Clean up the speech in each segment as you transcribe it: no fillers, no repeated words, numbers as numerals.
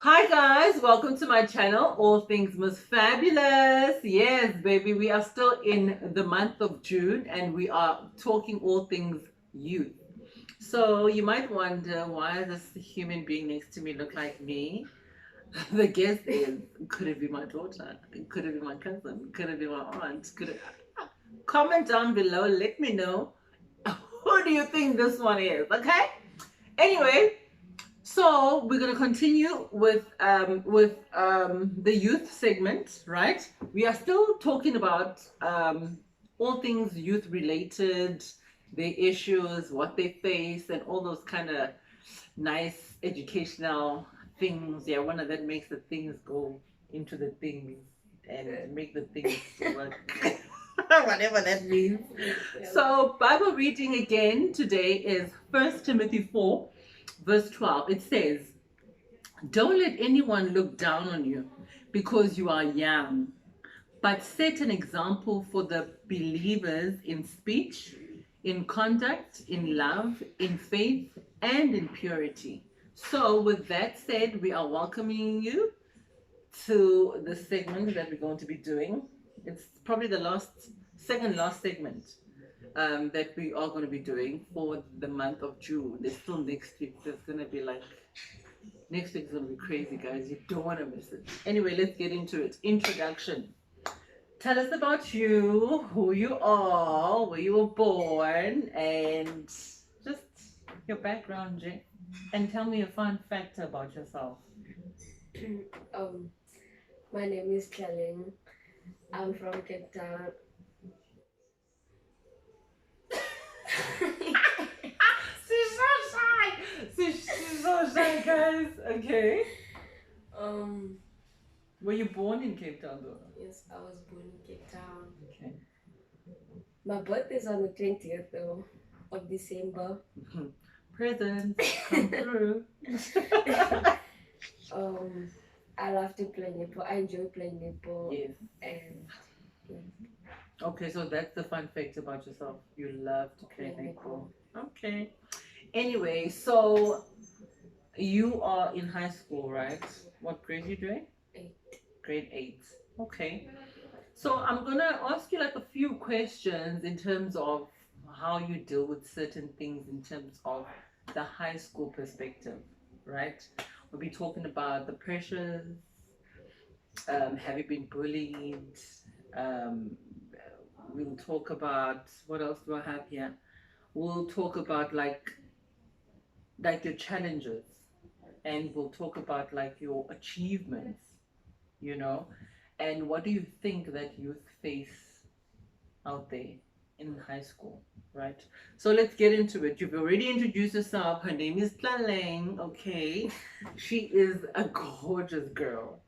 Hi guys, welcome to my channel, All Things Most Fabulous. Yes, baby, we are still in the month of June and we are talking all things youth. So you might wonder, why does this human being next to me look like me? The guess is, could it be my daughter? Could it be my cousin? Could it be my aunt? Could it... Comment down below, let me know. Who do you think this one is, okay? Anyway, so we're going to continue with the youth segment, right? We are still talking about all things youth related, their issues, what they face, and all those kind of nice educational things. Yeah, one of that makes the things go into the things and make the things work. Whatever that means. So Bible reading again today is 1 Timothy 4 verse 12. It says, don't let anyone look down on you because you are young, but set an example for the believers in speech, in conduct, in love, in faith, and in purity. So with that said, we are welcoming you to the segment that we're going to be doing. It's probably the second last segment that we are going to be doing for the month of June. There's still next week. There's going to be like, next week's going to be crazy, guys. You don't want to miss it. Anyway, let's get into it. Introduction. Tell us about you, who you are, where you were born, and just your background, Jay. And tell me a fun fact about yourself. um, my name is Kellen. I'm from Cape Town. She's so shy. She's so shy, guys. Okay. um, Were you born in Cape Town, though? yes, I was born in Cape Town. Okay. My birthday is on the 20th though, of December. Presents come through. um, I love to play netball. I enjoy playing netball. Yes. And yeah, Okay, so that's the fun fact about yourself. You love to play play netball. netball. Okay. Anyway, so you are in high school, right? What grade you doing? 8. Grade 8. Okay. So I'm gonna ask you like a few questions in terms of how you deal with certain things in terms of the high school perspective, right? We'll be talking about the pressures. Have you been bullied? Um, we'll talk about what else do I have here? We'll talk about like your challenges, and we'll talk about like your achievements, you know, and what do you think that youth face out there in high school, right? So let's get into it. You've already introduced yourself. Her name is Tlaleng, okay? She is a gorgeous girl.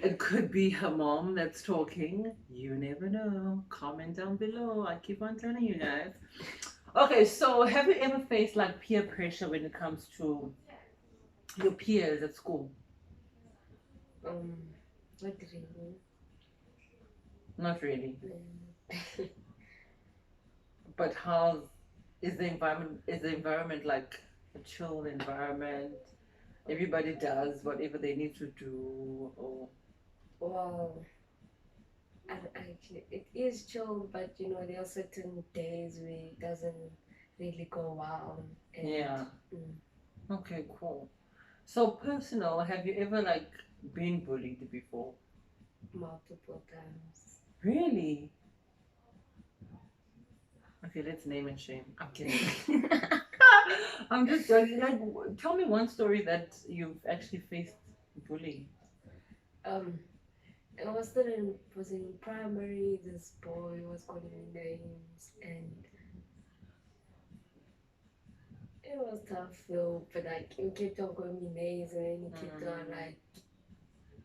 It could be her mom that's talking. You never know. Comment down below. I keep on telling you guys. Okay, so have you ever faced like peer pressure when it comes to your peers at school? Um, what really? Not really. Um, But how is the environment? Is the environment like a chill environment? Everybody does whatever they need to do, or well, actually, it is chill, but there are certain days where it doesn't really go well. And yeah. mm, Okay, cool. So personal, have you ever like been bullied before? multiple times. Really? Okay, let's name and shame. I'm kidding. I'm just joking. Like, tell me one story that you've actually faced bullying. um, I was in primary. This boy was calling me names, and it was tough though. But like, he kept on calling me names, and then he kept on like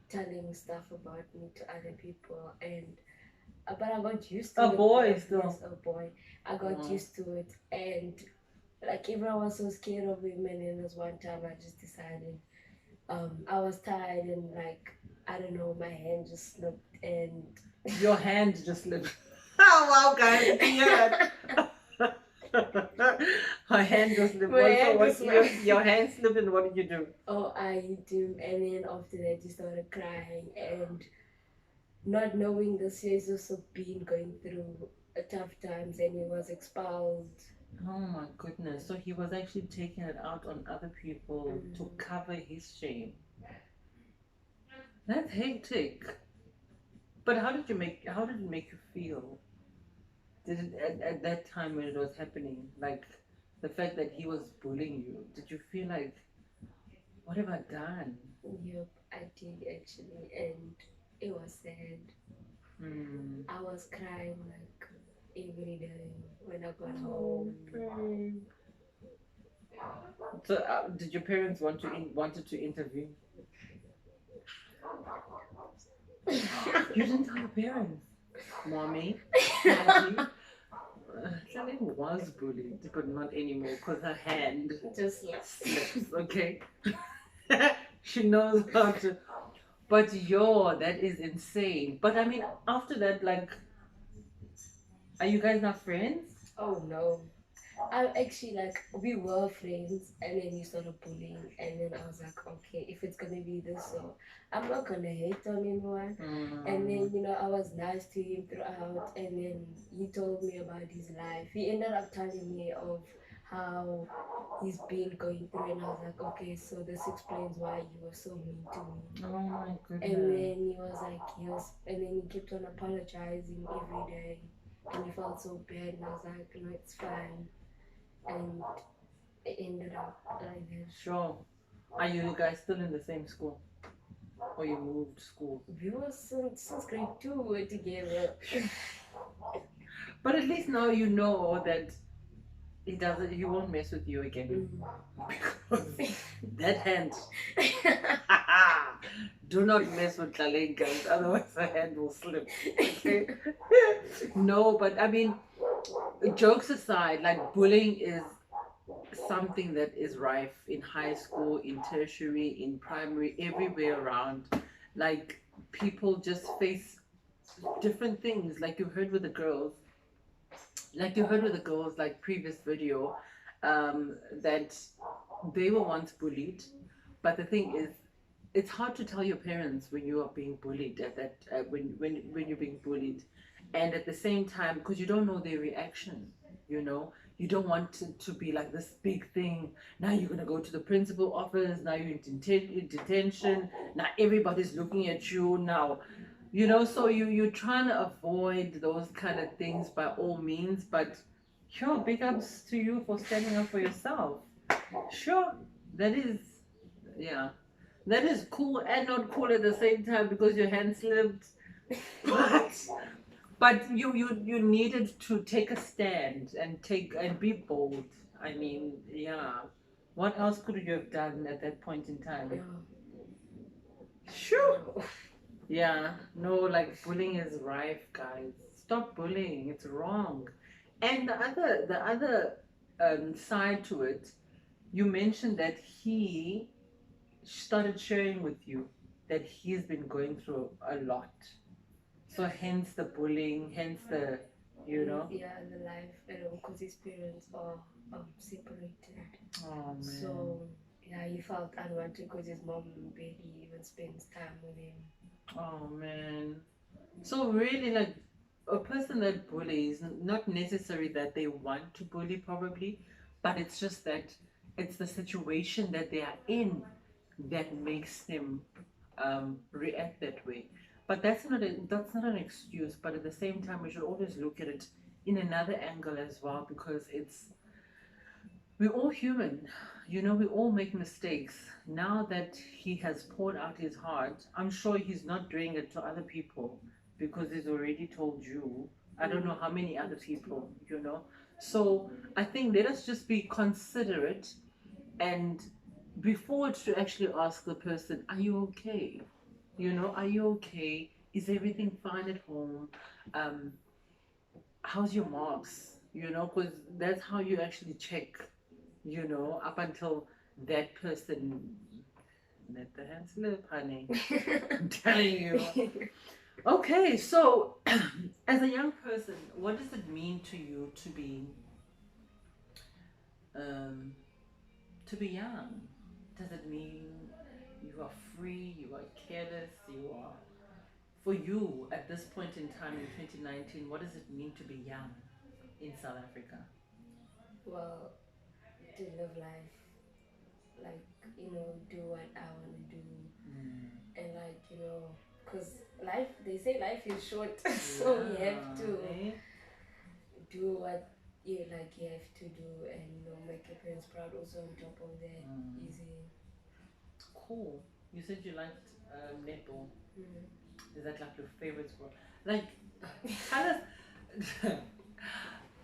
telling stuff about me to other people, and but I got used to A it. boy still. Yes, a boy. I got used to it, and like everyone was so scared of him. And then there's one time I just decided, I was tired and like I don't know, my hand just slipped and Your hand just slipped. Oh wow, guys, you can hear that. Her hand was slipped. My Well, so hand what? was Your hand slipped, and what did you do? Oh, I hit him, and then after that, he started crying and not knowing the stages of being going through tough times, and he was expelled. Oh my goodness! So he was actually taking it out on other people to Mm. cover his shame. That's hectic. But how did you make? How did it make you feel? Did it at that time when it was happening, like the fact that he was bullying you? Did you feel like, what have I done? Yep, I did actually, and it was sad. Hmm. I was crying like every day when I got Oh, home. babe. So, did your parents wanted to intervene? You didn't tell your parents, mommy, daddy. Charlene was bullied, but not anymore because her hand Just like slips. Okay, she knows how to. But yo, that is insane. But I mean, after that, like, are you guys not friends? oh no. I actually like we were friends, and then he started bullying, and then I was like, okay, if it's gonna be this, so I'm not gonna hate on anyone. And Mm. then I was nice to him throughout, and then he told me about his life. He ended up telling me of how he's been going through, and I was like, okay, so this explains why you were so mean to me. Oh my And goodness. then he was like, and then he kept on apologizing every day, and he felt so bad, and I was like, no, it's fine, and it ended up like that. Sure. Are you guys still in the same school? Or you moved schools? We were since grade 2 we were together. But at least now you know that he won't mess with you again. Mm. Because that hand, do not mess with Lalene, guys, otherwise her hand will slip. Okay? No, but I mean, jokes aside, like bullying is something that is rife in high school, in tertiary, in primary, everywhere around. Like people just face different things. Like you heard with the girls, like previous video, that they were once bullied. But the thing is, it's hard to tell your parents when you are being bullied at that when you're being bullied, and at the same time because you don't know their reaction. You don't want it to be like this big thing. Now you're going to go to the principal office. Now you're in detention. Now everybody's looking at you. Now, so you're trying to avoid those kind of things by all means. But sure, big ups to you for standing up for yourself. Sure, that is, yeah, that is cool and not cool at the same time because your hand slipped. But you needed to take a stand and be bold. I mean, yeah. What else could you have done at that point in time? Sure. Yeah. No, like bullying is rife, guys. Stop bullying. It's wrong. And the other side to it, you mentioned that he started sharing with you that he's been going through a lot. So hence the bullying, hence the, you know. Yeah, the life, because his parents are separated. Oh man. So yeah, he felt unwanted because his mom barely even spends time with him. Oh man. So really, like a person that bullies, not necessarily that they want to bully, probably, but it's just that it's the situation that they are in that makes them react that way. But that's not an excuse. But at the same time, we should always look at it in another angle as well, because we're all human. We all make mistakes. Now that he has poured out his heart, I'm sure he's not doing it to other people because he's already told you. I don't know how many other people. So I think let us just be considerate, and before to actually ask the person, are you okay? Are you okay? Is everything fine at home? Um, how's your marks? Because that's how you actually check, up until that person let the hand slip, honey. I'm telling you. Okay, so as a young person, what does it mean to you to be Um, to be young, does it mean you are free, you are careless, you are. For you, at this point in time in 2019, what does it mean to be young in South Africa? Well, to live life, like, do what I want to do, Mm. and like, because life, they say life is short, so we have to Eh? do what you have to do, and make your parents proud also on top of that. Mm. Easy. Cool. You said you liked netball. Mm. Is that like your favorite sport? Like, tell us.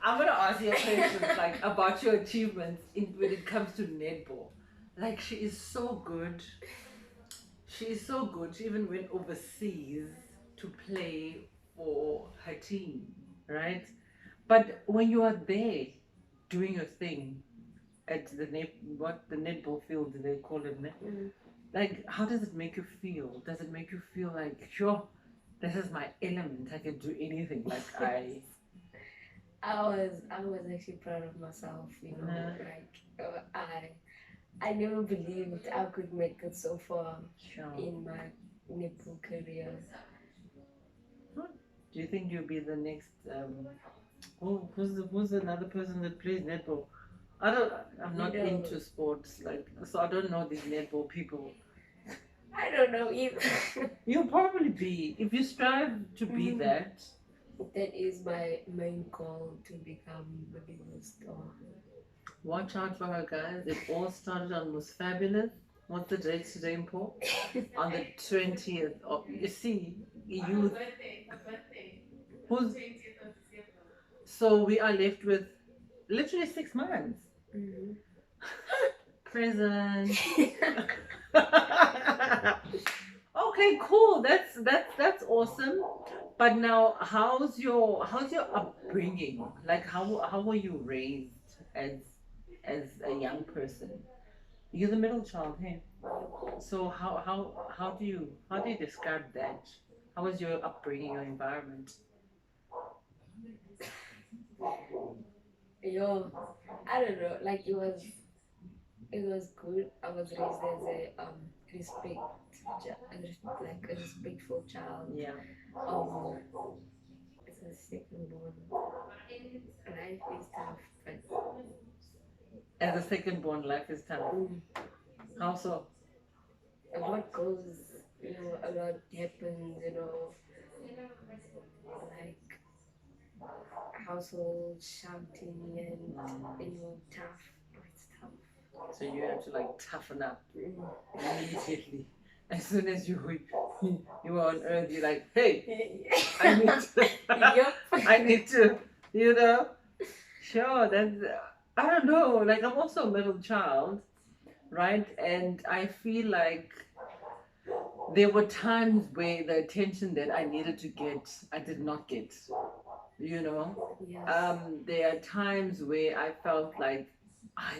I'm gonna ask you questions like about your achievements when it comes to netball. Like, she is so good. She is so good. She even went overseas to play for her team, right? But when you are there doing your thing at the netball field they call it, Mm. like, how does it make you feel? Does it make you feel like, sure, this is my element, I can do anything, like I. I was actually proud of myself, like, I never believed I could make it so far Sure. in my netball career. Do you think you'll be the next who's another person that plays netball? I'm not into sports, like, so I don't know these netball people. I don't know either. You'll probably be, if you strive to be that. That is my main goal, to become the biggest star. Watch out for her, guys. It all started on Most Fabulous. What's the date today, Paul? On the 20th of, you see, youth. Who's, so we are left with literally 6 months. Mhm. Present. Okay, cool. That's awesome. But now, how's your upbringing? Like, how were you raised as a young person? You're the middle child, hey? So how do you describe that? How was your upbringing, your environment? Yo, I don't know. Like, it was good. I was raised as a like a respectful child. Yeah. Um, as a second born, life is tough, but As a second born, life is tough. How so? a lot goes, a lot happens, like household shouting and tough. It's tough. So you have to like toughen up immediately. As soon as you are on earth, you're like, hey, I need to, Yup. I need to, you know. Sure, that's I don't know. Like, I'm also a middle child, right? And I feel like there were times where the attention that I needed to get, I did not get. You know, Yes. there are times where I felt like,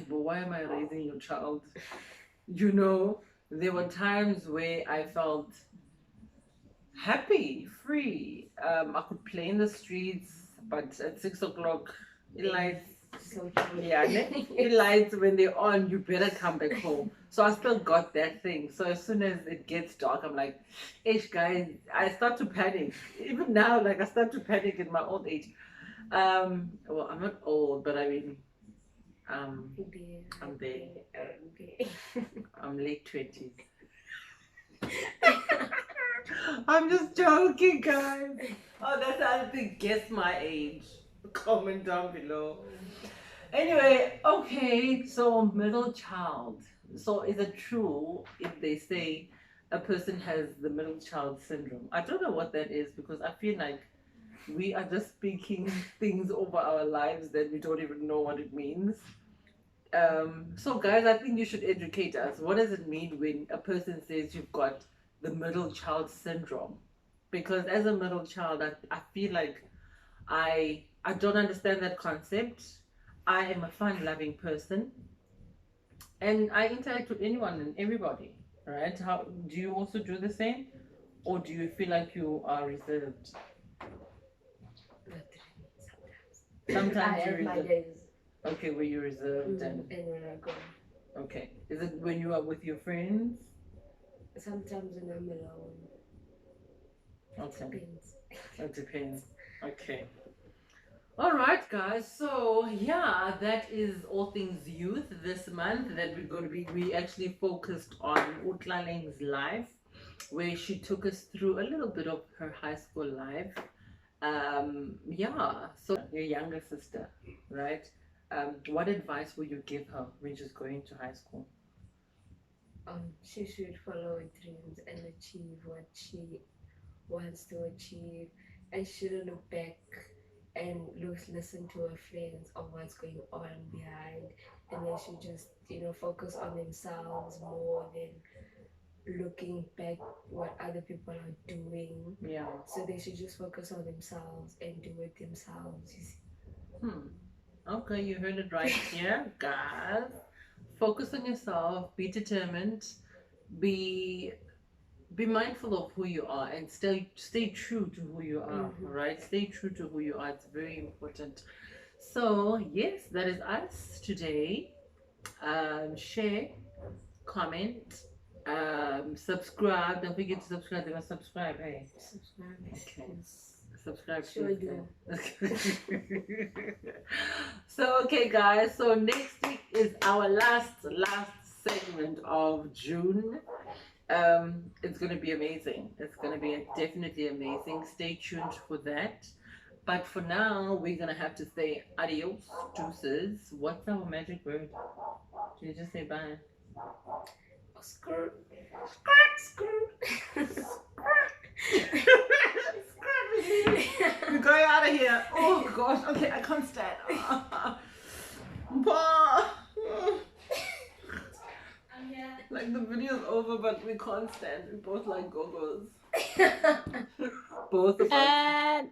but why am I raising your child? You know, there were times where I felt happy, free. I could play in the streets, but at 6 o'clock, it lights. So true. Yeah, it lights when they're on. You better come back home. So I still got that thing. So as soon as it gets dark, I'm like, "Ish, guys!" I start to panic. Even now, like, I start to panic in my old age. Well, I'm not old, but I mean, um, I'm there. I'm late 20s. I'm just joking, guys. Oh, that's the other thing. Guess my age. Comment down below. Anyway, okay, so middle child. So is it true if they say a person has the middle child syndrome? I don't know what that is, because I feel like we are just speaking things over our lives that we don't even know what it means. So guys, I think you should educate us. What does it mean when a person says you've got the middle child syndrome? Because as a middle child, I feel like I don't understand that concept. I am a fun-loving person, and I interact with anyone and everybody. Right? How do you also do the same, or do you feel like you are reserved? Sometimes I Sometimes you're have my reserved. days. Okay, where you're reserved And when I go, okay. Is it when you are with your friends? sometimes when I'm alone, Okay, depends. it depends. Okay. All right, guys. So yeah, that is all things youth this month. That we're going to be. We actually focused on Utlaleng's life, where she took us through a little bit of her high school life. Yeah. So your younger sister, right? What advice would you give her when she's going to high school? She should follow her dreams and achieve what she wants to achieve, and she shouldn't look back and listen to her friends on what's going on behind, and they should just focus on themselves more than looking back what other people are doing. Yeah. So they should just focus on themselves and do it themselves, you see. Okay, you heard it right here, guys. Focus on yourself. Be determined. Be be mindful of who you are and stay true to who you are. Right? Stay true to who you are. It's very important. So yes, that is us today. Share, comment, subscribe. Don't forget to subscribe. They're gonna subscribe. Hey. Subscribe. Okay. Yes. Subscribe. Sure please, do. then. So okay, guys. So next week is our last segment of June. It's gonna be amazing. It's gonna be definitely amazing. Stay tuned for that. But for now, we're gonna have to say adios, deuces. What's our magic word? Should you just say bye? Screw. We're going out of here. Oh gosh. Okay, I can't stand. Like the video's over, but we can't stand. We both like go-go's. Both of us. And